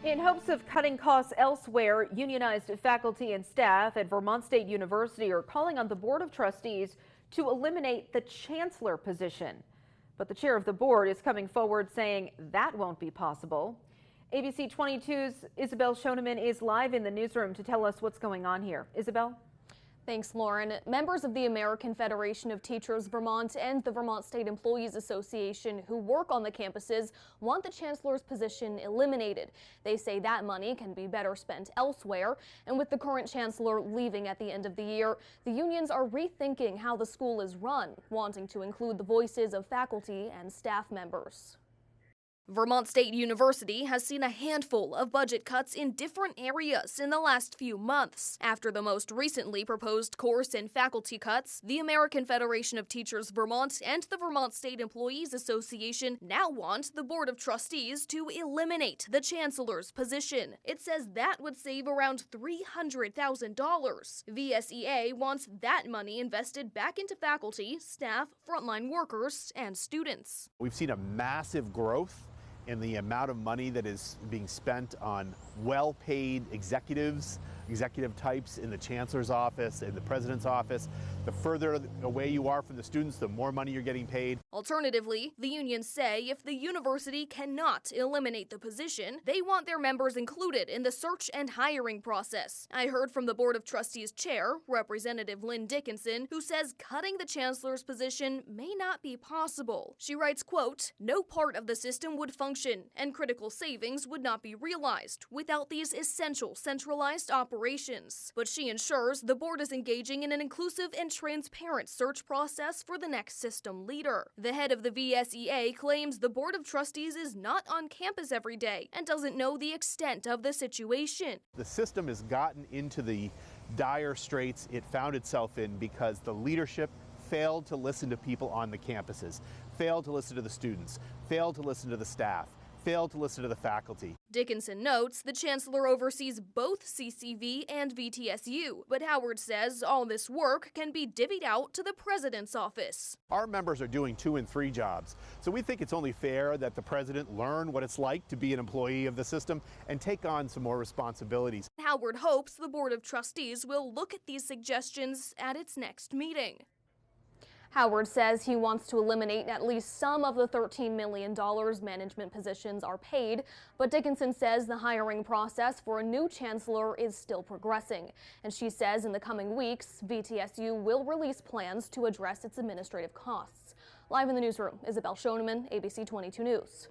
In hopes of cutting costs elsewhere, unionized faculty and staff at Vermont State University are calling on the Board of Trustees to eliminate the Chancellor position. But the chair of the board is coming forward saying that won't be possible. ABC 22's Isabel Schoeneman is live in the newsroom to tell us what's going on here. Isabel? Thanks, Lauren. Members of the American Federation of Teachers Vermont and the Vermont State Employees Association who work on the campuses want the chancellor's position eliminated. They say that money can be better spent elsewhere. And with the current chancellor leaving at the end of the year, the unions are rethinking how the school is run, wanting to include the voices of faculty and staff members. Vermont State University has seen a handful of budget cuts in different areas in the last few months. After the most recently proposed course and faculty cuts, the American Federation of Teachers Vermont and the Vermont State Employees Association now want the Board of Trustees to eliminate the chancellor's position. It says that would save around $300,000. VSEA wants that money invested back into faculty, staff, frontline workers, and students. We've seen a massive growth in the amount of money that is being spent on well-paid executive types in the chancellor's office, in the president's office. The further away you are from the students, the more money you're getting paid. Alternatively, the unions say if the university cannot eliminate the position, they want their members included in the search and hiring process. I heard from the Board of Trustees chair, Representative Lynn Dickinson, who says cutting the chancellor's position may not be possible. She writes, quote, "No part of the system would function, and critical savings would not be realized without these essential centralized operations." But she ensures the board is engaging in an inclusive and transparent search process for the next system leader. The head of the VSEA claims the Board of Trustees is not on campus every day and doesn't know the extent of the situation. The system has gotten into the dire straits it found itself in because the leadership failed to listen to people on the campuses, failed to listen to the students, failed to listen to the staff, failed to listen to the faculty. Dickinson notes the chancellor oversees both CCV and VTSU, but Howard says all this work can be divvied out to the president's office. Our members are doing 2 and 3 jobs, so we think it's only fair that the president learn what it's like to be an employee of the system and take on some more responsibilities. Howard hopes the Board of Trustees will look at these suggestions at its next meeting. Howard says he wants to eliminate at least some of the $13 million management positions are paid, but Dickinson says the hiring process for a new chancellor is still progressing. And she says in the coming weeks, VTSU will release plans to address its administrative costs. Live in the newsroom, Isabel Schoeneman, ABC 22 News.